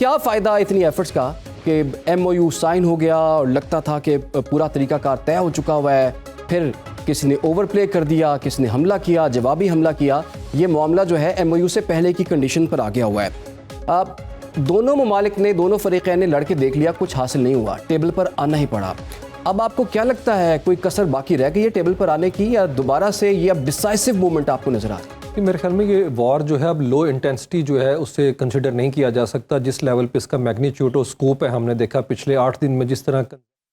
क्या फ़ायदा इतनी एफर्ट्स का कि MOU साइन हो गया और लगता था कि पूरा तरीकाकार तय हो चुका हुआ है, फिर किसी ने ओवरप्ले कर दिया, किसी ने हमला किया, जवाबी हमला किया। ये मामला जो है MOU से पहले की कंडीशन पर आ गया हुआ है। अब दोनों ममालिक ने, दोनों फरीक़ैन ने लड़के देख लिया, कुछ हासिल नहीं हुआ, टेबल पर आना ही पड़ा। अब आपको क्या लगता है, कोई कसर बाकी रह गई है टेबल पर आने की, या दोबारा से ये अब डिसाइसिव मूवमेंट आपको नजर आ रही है? मेरे ख्याल में ये वॉर जो है अब लो इंटेंसिटी जो है उससे कंसिडर नहीं किया जा सकता। जिस लेवल पे इसका मैग्नीट्यूड और स्कोप है, हमने देखा पिछले 8 दिन में जिस तरह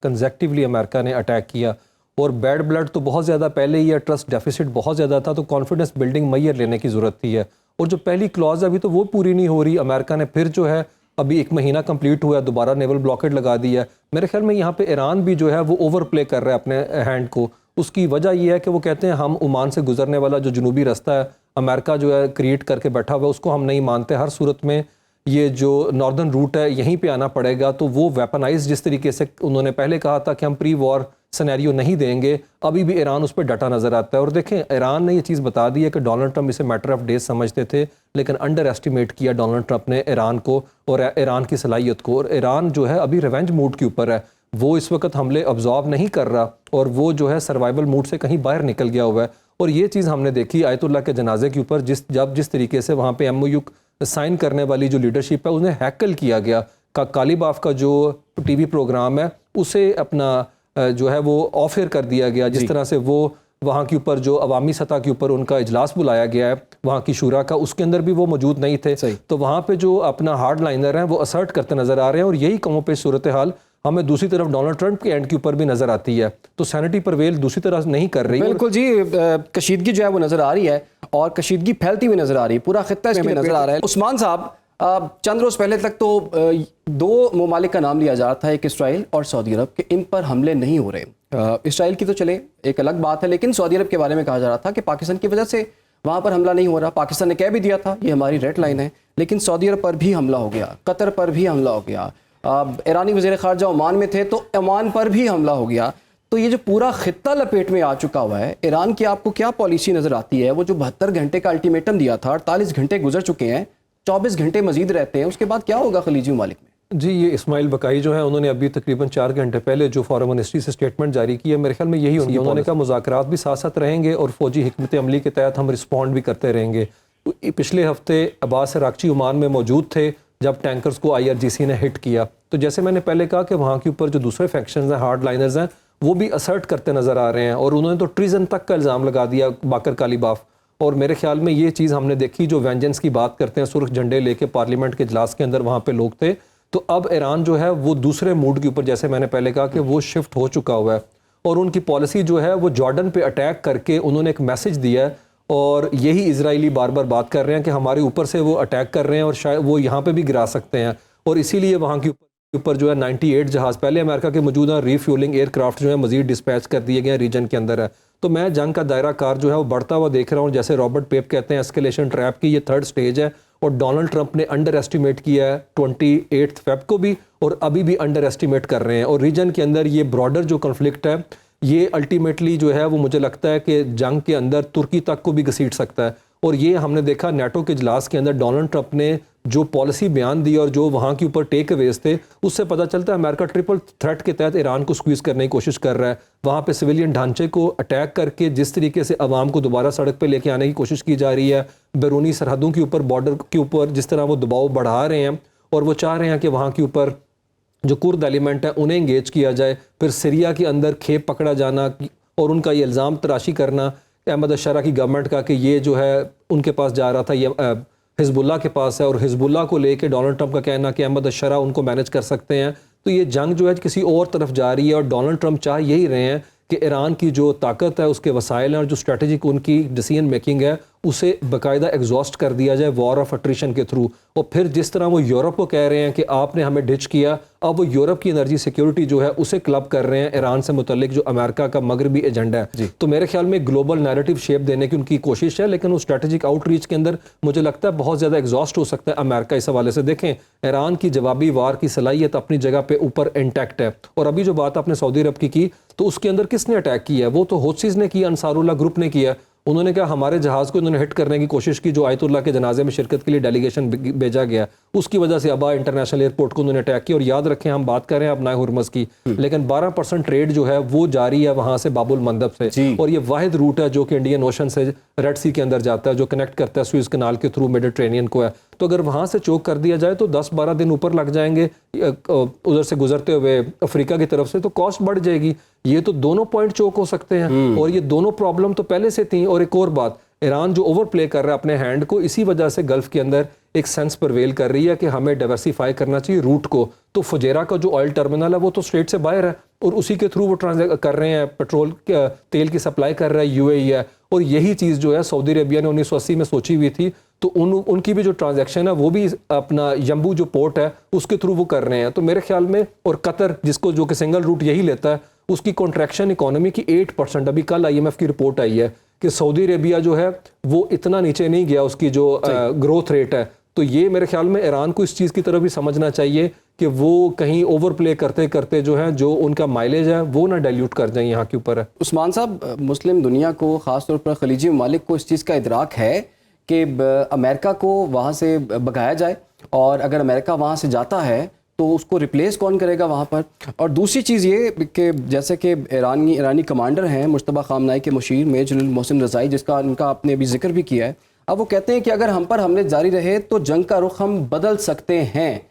कंसेक्टिवली अमेरिका ने अटैक किया, और बैड ब्लड तो बहुत ज़्यादा पहले ही है, ट्रस्ट डेफिसिट बहुत ज़्यादा था, तो कॉन्फिडेंस बिल्डिंग मैयर लेने की ज़रूरत थी है। और जो पहली क्लॉज अभी तो वो पूरी नहीं हो रही। अमेरिका ने फिर जो है अभी 1 महीना कंप्लीट हुआ, दोबारा नेवल ब्लॉकेड लगा दी है। मेरे ख्याल में यहाँ पे ईरान भी जो है वो ओवर प्ले कर रहा है अपने हैंड को। उसकी वजह यह है कि वो कहते हैं हम ओमान से गुजरने वाला जो जनूबी रास्ता है अमेरिका जो है क्रिएट करके बैठा हुआ है, उसको हम नहीं मानते। हर सूरत में ये जो नॉर्दर्न रूट है यहीं पे आना पड़ेगा। तो वो वेपनाइज जिस तरीके से उन्होंने पहले कहा था कि हम प्री वॉर सिनेरियो नहीं देंगे, अभी भी ईरान उस पर डटा नज़र आता है। और देखें, ईरान ने ये चीज़ बता दी है कि डोनाल्ड ट्रंप इसे मैटर ऑफ डेज समझते थे, लेकिन अंडर एस्टिमेट किया डोनाल्ड ट्रंप ने ईरान को और ईरान की सलाहियत को। और ईरान जो है अभी रिवेंज मूड के ऊपर है, वो इस वक्त हमले ऑब्जॉर्व नहीं कर रहा और वो जो है सर्वाइवल मूड से कहीं बाहर निकल गया हुआ है। और ये चीज़ हमने देखी आयतुल्लाह के जनाजे के ऊपर, जिस तरीके से वहाँ पे MOU साइन करने वाली जो लीडरशिप है उन्हें हैकल किया गया। कालीबाफ का जो TV प्रोग्राम है उसे अपना जो है वो ऑफ एयर कर दिया गया। जिस तरह से वो वहाँ के ऊपर जो अवामी सतह के ऊपर उनका इजलास बुलाया गया है वहाँ की शूरा का, उसके अंदर भी वो मौजूद नहीं थे। तो वहाँ पे जो अपना हार्ड लाइनर हैं वो असर्ट करते नज़र आ रहे हैं। और यही कमों पे सूरत हाल हमें दूसरी तरफ डोनाल्ड ट्रंप के एंड के ऊपर भी नज़र आती है। तो सैनिटी परवेल दूसरी तरह नहीं कर रही। बिल्कुल जी, कशीदगी जो है वो नज़र आ रही है और कशीदगी फैलती हुई नज़र आ रही है, पूरा खित्ता इसमें नज़र आ रहा है। उस्मान साहब, चंद रोज़ पहले तक तो 2 ममालिक का नाम लिया जा रहा था, एक इसराइल और सऊदी अरब, के इन पर हमले नहीं हो रहे। इसराइल की तो चले एक अलग बात है, लेकिन सऊदी अरब के बारे में कहा जा रहा था कि पाकिस्तान की वजह से वहाँ पर हमला नहीं हो रहा। पाकिस्तान ने कह भी दिया था ये हमारी रेड लाइन है, लेकिन सऊदी अरब पर भी हमला हो गया, कतर पर भी हमला हो गया। ईरानी वज़ीर ख़ारजा ओमान में थे तो ओमान पर भी हमला हो गया। तो ये जो पूरा खित्ता लपेट में आ चुका हुआ है, ईरान की आपको क्या पॉलिसी नज़र आती है? वो जो 72 घंटे का अल्टीमेटम दिया था, 48 घंटे गुजर चुके हैं, 24 घंटे मजीद रहते हैं, उसके बाद क्या होगा खलीजी ममालिक में? जी, ये इस्माइल बकाई जो है उन्होंने अभी तकरीबन 4 घंटे पहले जो फॉरेन मिनिस्ट्री से स्टेटमेंट जारी की है, मेरे ख्याल में यही उन्होंने कहा मुज़ाकरात भी साथ साथ रहेंगे और फौजी हिकमत अमली के तहत हम रिस्पॉन्ड भी करते रहेंगे। पिछले हफ्ते अब्बास अराक्ची ओमान में मौजूद थे जब टैंकर्स को IRGC ने हिट किया। तो जैसे मैंने पहले कहा कि वहाँ के ऊपर जो दूसरे फैक्शंस हैं, हार्ड लाइनर्स हैं, वो भी असर्ट करते नज़र आ रहे हैं। और उन्होंने तो ट्रीजन तक का इल्ज़ाम लगा दिया बाकर कालीबाफ। और मेरे ख्याल में ये चीज़ हमने देखी, जो वेंजेंस की बात करते हैं, सुर्ख झंडे लेके पार्लियामेंट के इजलास के अंदर वहाँ पे लोग थे। तो अब ईरान जो है वो दूसरे मूड के ऊपर, जैसे मैंने पहले कहा कि वो शिफ्ट हो चुका हुआ है। और उनकी पॉलिसी जो है वो जॉर्डन पे अटैक करके उन्होंने एक मैसेज दिया है। और यही इजरायली बार बार बात कर रहे हैं कि हमारे ऊपर से वो अटैक कर रहे हैं और शायद वो यहाँ पे भी गिरा सकते हैं। और इसीलिए वहाँ के ऊपर जो है 98 जहाज़ पहले अमेरिका के मौजूदा रीफ्यूलिंग एयरक्राफ्ट जो है मजीद डिस्पैच कर दिए गए रीजन के अंदर है। तो मैं जंग का दायरा कार जो है वो बढ़ता हुआ देख रहा हूँ। जैसे रॉबर्ट पेप कहते हैं एस्केलेशन ट्रैप की ये 3rd स्टेज है। और डोनाल्ड ट्रंप ने अंडर एस्टिमेट किया है 28 फेब को भी, और अभी भी अंडर एस्टिमेट कर रहे हैं। और रीजन के अंदर ये ब्रॉडर जो कन्फ्लिक्ट है ये अल्टीमेटली जो है वो मुझे लगता है कि जंग के अंदर तुर्की तक को भी घसीट सकता है। और ये हमने देखा NATO के इजलास के अंदर डोनाल्ड ट्रंप ने जो पॉलिसी बयान दी और जो वहाँ के ऊपर टेक अवेज थे, उससे पता चलता है अमेरिका ट्रिपल थ्रेट के तहत ईरान को स्क्वीज़ करने की कोशिश कर रहा है। वहाँ पे सिविलियन ढांचे को अटैक करके जिस तरीके से अवाम को दोबारा सड़क पे लेके आने की कोशिश की जा रही है, बैरूनी सरहदों के ऊपर, बॉर्डर के ऊपर जिस तरह वो दबाव बढ़ा रहे हैं, और वो चाह रहे हैं कि वहाँ के ऊपर जो कुर्द एलिमेंट है उन्हें इंगेज किया जाए। फिर सीरिया के अंदर खेप पकड़ा जाना और उनका ये इल्ज़ाम तराशी करना अहमद अशरा की गवर्नमेंट का कि ये जो है उनके पास जा रहा था, ये हिजबुल्लाह के पास है, और हिजबुल्लाह को लेके डोनाल्ड ट्रंप का कहना कि अहमद अशरा उनको मैनेज कर सकते हैं। तो ये जंग जो है किसी और तरफ जा रही है। और डोनाल्ड ट्रंप चाह यही रहे हैं कि ईरान की जो ताकत है, उसके वसाइल हैं और जो स्ट्रेटजिक उनकी डिसीजन मेकिंग है, उसे बाकायदा एग्जॉस्ट कर दिया जाए वॉर ऑफ अट्रिशन के थ्रू। और फिर जिस तरह वो यूरोप को कह रहे हैं कि आपने हमें डिच किया, अब वो यूरोप की एनर्जी सिक्योरिटी जो है उसे क्लब कर रहे हैं ईरान से मुतल्लिक जो अमेरिका का मगरबी एजेंडा है। तो मेरे ख्याल में ग्लोबल नैरेटिव शेप देने की उनकी कोशिश है, लेकिन वो स्ट्रेटेजिक आउटरीच के अंदर मुझे लगता है बहुत ज़्यादा एग्जॉस्ट हो सकता है अमेरिका इस हवाले से। देखें, ईरान की जवाबी वार की सलाहियत अपनी जगह पे ऊपर इंटैक्ट है। और अभी जो बात आपने सऊदी अरब की तो उसके अंदर किसने अटैक किया है? वो तो हौथीज़ ने किया, अंसारुल्लाह ग्रुप ने किया। उन्होंने कहा हमारे जहाज़ को इन्होंने हिट करने की कोशिश की जो आयतुल्लाह के जनाजे में शिरकत के लिए डेलीगेशन भेजा गया, उसकी वजह से अबा इंटरनेशनल एयरपोर्ट को उन्होंने अटैक किया। और याद रखें हम बात कर रहे हैं अब नाए हुरमज़ की, लेकिन 12% ट्रेड जो है वो जारी है वहाँ से बाबुल मंदब से, और ये वाहिद रूट है जो कि इंडियन ओशन से रेड सी के अंदर जाता है, जो कनेक्ट करता है सुएज कनाल के थ्रू मेडिटेरेनियन को है। तो अगर वहाँ से चोक कर दिया जाए तो 10-12 दिन ऊपर लग जाएंगे उधर से गुजरते हुए अफ्रीका की तरफ से, तो कॉस्ट बढ़ जाएगी। ये तो दोनों पॉइंट चोक हो सकते हैं, और ये दोनों प्रॉब्लम तो पहले से थी। और एक और बात, ईरान जो ओवर प्ले कर रहा है अपने हैंड को, इसी वजह से गल्फ के अंदर एक सेंस परवेल कर रही है कि हमें डाइवर्सिफाई करना चाहिए रूट को। तो फुजेरा का जो ऑयल टर्मिनल है वो तो स्ट्रेट से बाहर है, और उसी के थ्रू वो ट्रांसलेट कर रहे हैं, पेट्रोल तेल की सप्लाई कर रहा है यूएई है। और यही चीज़ जो है सऊदी अरबिया ने 1980 में सोची हुई थी, तो उनकी भी जो ट्रांजैक्शन है वो भी अपना यम्बू जो पोर्ट है उसके थ्रू वो कर रहे हैं। तो मेरे ख्याल में, और कतर जिसको जो कि सिंगल रूट यही लेता है, उसकी कॉन्ट्रैक्शन इकोनॉमी की 8%, अभी कल IMF की रिपोर्ट आई है कि सऊदी अरेबिया जो है वो इतना नीचे नहीं गया उसकी जो ग्रोथ रेट है। तो ये मेरे ख्याल में ईरान को इस चीज़ की तरफ भी समझना चाहिए कि वो कहीं ओवर प्ले करते करते जो है जो उनका माइलेज है वो ना डाइल्यूट कर जाए यहाँ के ऊपर है। उस्मान साहब, मुस्लिम दुनिया को, ख़ासतौर पर खलीजी ममालिक को इस चीज़ का इदराक है कि अमेरिका को वहाँ से भगाया जाए, और अगर अमेरिका वहाँ से जाता है तो उसको रिप्लेस कौन करेगा वहाँ पर। और दूसरी चीज़ ये कि जैसे कि ईरानी कमांडर हैं मुश्तबा खामनाई के मुशीर मेजर मोहसिन रज़ाई, जिसका उनका आपने अभी जिक्र भी किया है, अब वो कहते हैं कि अगर हम पर हमले जारी रहे तो जंग का रुख हम बदल सकते हैं।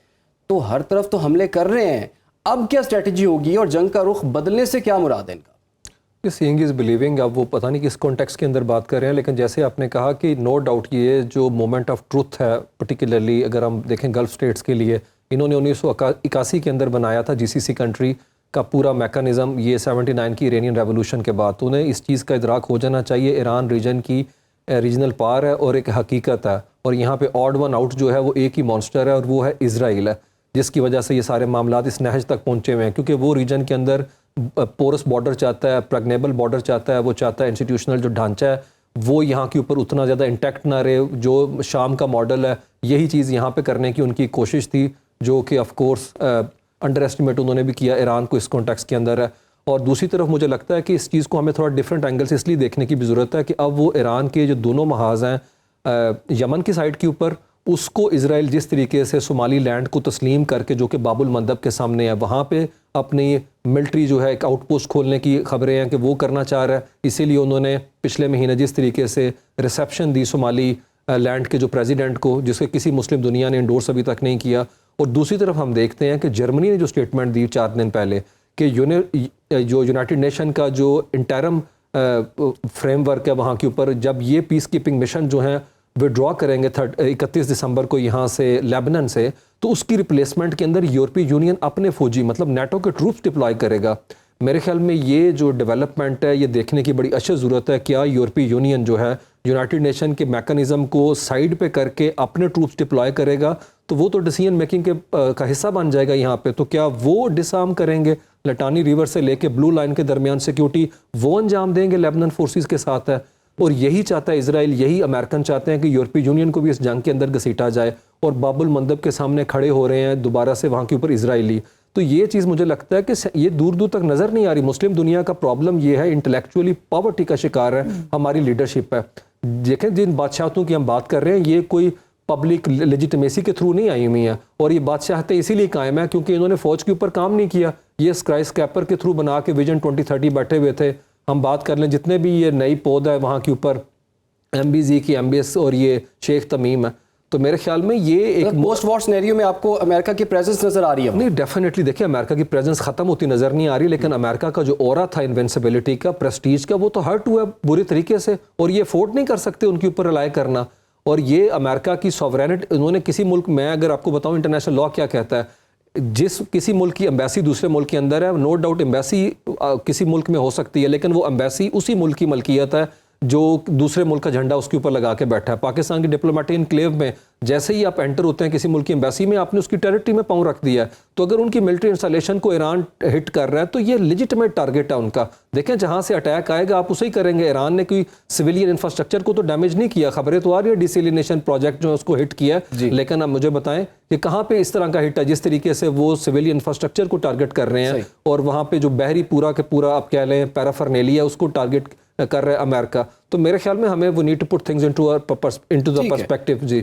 तो हर तरफ तो हमले कर रहे हैं, अब क्या स्ट्रेटजी होगी और जंग का रुख बदलने से क्या मुराद है इनका? Seeing is believing. अब वो पता नहीं किस कॉन्टेक्स्ट के अंदर बात कर रहे हैं, लेकिन जैसे आपने कहा कि नो डाउट ये जो मोमेंट ऑफ ट्रुथ है, पर्टिकुलरली अगर हम देखें गल्फ स्टेट्स के लिए, इन्होंने 1981 के अंदर बनाया था GCC कंट्री का पूरा मैकेनिज़्म, ये 79 की इरानियन रेवोल्यूशन के बाद। तो उन्हें इस चीज़ का इदराक हो जाना चाहिए, ईरान रीजन की रीजनल पावर है और एक हकीकत है, और यहाँ पे ऑड वन आउट जो है वो एक ही मॉन्स्टर है, और वो है इजराइल है, जिसकी वजह से ये सारे मामलात इस नहज तक पहुँचे हुए हैं। क्योंकि वो रीजन के अंदर पोरस बॉर्डर चाहता है, प्रेगनेबल बॉर्डर चाहता है, वो चाहता है इंस्टीट्यूशनल जो ढांचा है वो यहाँ के ऊपर उतना ज़्यादा इंटैक्ट ना रहे, जो शाम का मॉडल है यही चीज़ यहाँ पे करने की उनकी कोशिश थी, जो कि ऑफ कोर्स अंडर एस्टिमेट उन्होंने भी किया ईरान को इस कॉन्टेक्स्ट के अंदर है। और दूसरी तरफ मुझे लगता है कि इस चीज़ को हमें थोड़ा डिफरेंट एंगल से इसलिए देखने की भी ज़रूरत है कि अब वो ईरान के जो दोनों महाज हैं यमन की साइड के ऊपर, उसको इजराइल जिस तरीके से सोमाली लैंड को तस्लीम करके, जो कि बाबुल मंदब के सामने है, वहाँ पे अपनी मिलिट्री जो है एक आउटपोस्ट खोलने की खबरें हैं कि वो करना चाह रहा है। इसीलिए उन्होंने पिछले महीने जिस तरीके से रिसेप्शन दी सोमाली लैंड के जो प्रेसिडेंट को, जिसके किसी मुस्लिम दुनिया ने इंडोर्स अभी तक नहीं किया। और दूसरी तरफ हम देखते हैं कि जर्मनी ने जो स्टेटमेंट दी 4 दिन पहले कि जो यूनाइटेड नेशन का जो इंटरम फ्रेमवर्क है वहाँ के ऊपर, जब ये पीस कीपिंग मिशन जो हैं विड्रॉ करेंगे 31 दिसंबर को यहाँ से लेबनान से, तो उसकी रिप्लेसमेंट के अंदर यूरोपीय यूनियन अपने फौजी मतलब नेटो के ट्रूप्स डिप्लॉय करेगा। मेरे ख्याल में ये जो डेवलपमेंट है ये देखने की बड़ी अच्छी ज़रूरत है। क्या यूरोपीय यूनियन जो है यूनाइटेड नेशन के मैकेनिज़्म को साइड पे करके अपने ट्रूप्स डिप्लॉय करेगा, तो वो तो डिसीजन मेकिंग के का हिस्सा बन जाएगा यहाँ पे। तो क्या वो डिसआर्म करेंगे लटानी रिवर से लेके ब्लू लाइन के दरमियान सिक्योरिटी वो अंजाम देंगे लेबनान फोर्सेस के साथ है। और यही चाहता है इजराइल, यही अमेरिकन चाहते हैं कि यूरोपीय यूनियन को भी इस जंग के अंदर घसीटा जाए, और बाबुल मंदब के सामने खड़े हो रहे हैं दोबारा से वहाँ के ऊपर इजराइली। तो ये चीज़ मुझे लगता है कि ये दूर दूर तक नज़र नहीं आ रही। मुस्लिम दुनिया का प्रॉब्लम ये है, इंटेलेक्चुअली पॉवर्टी का शिकार है हमारी लीडरशिप है। देखें जिन बादशाहतों की हम बात कर रहे हैं ये कोई पब्लिक लेजिटिमेसी के थ्रू नहीं आई हुई हैं, और ये बादशाहतें इसीलिए कायम है क्योंकि इन्होंने फ़ौज के ऊपर काम नहीं किया। ये स्काई स्क्रैपर के थ्रू बना के विजन 2030 बैठे हुए थे। हम बात कर लें जितने भी ये नई पौध है वहाँ के ऊपर MBZ की MBS और ये शेख तमीम है, तो मेरे ख्याल में ये एक पोस्ट वॉर सिनेरियो में आपको अमेरिका की प्रेजेंस नजर आ रही है? नहीं, डेफिनेटली देखिए अमेरिका की प्रेजेंस खत्म होती नजर नहीं आ रही, लेकिन अमेरिका का जो ऑरा था इन्वेंसिबिलिटी का, प्रेस्टीज का, वो तो हर्ट हुआ बुरी तरीके से, और ये अफोर्ड नहीं कर सकते उनके ऊपर रिलाई करना। और ये अमेरिका की सॉवरेनिटी, उन्होंने किसी मुल्क, मैं अगर आपको बताऊं इंटरनेशनल लॉ क्या कहता है, जिस किसी मुल्क की एम्बेसी दूसरे मुल्क के अंदर है, नो डाउट एम्बेसी किसी मुल्क में हो सकती है, लेकिन वो एम्बेसी उसी मुल्क की मलकियत है जो दूसरे मुल्क का झंडा उसके ऊपर लगा के बैठा है। पाकिस्तान की डिप्लोमेटिक इनक्लेव में जैसे ही आप एंटर होते हैं किसी मुल्क की एम्बेसी में, आपने उसकी टेरिटरी में पाँव रख दिया है। तो अगर उनकी मिलिट्री इंस्टॉलेशन को ईरान हिट कर रहा है तो ये लेजिटिमेट टारगेट है उनका। देखें जहां से अटैक आएगा आप उसे ही करेंगे। ईरान ने कोई सिविलियन इंफ्रास्ट्रक्चर को तो डैमेज नहीं किया, खबरें तो आ रही है डिसैलिनेशन प्रोजेक्ट जो है उसको हिट किया, लेकिन अब मुझे बताएं कि कहाँ पे इस तरह का हिट है जिस तरीके से वो सिविलियन इंफ्रास्ट्रक्चर को टारगेट कर रहे हैं, और वहाँ पे जो बहरी पूरा के पूरा आप कह लें पैराफर्नेलिया उसको टारगेट कर रहा है अमेरिका, तो मेरे ख्याल में हमें वो need to put things into the perspective. Ji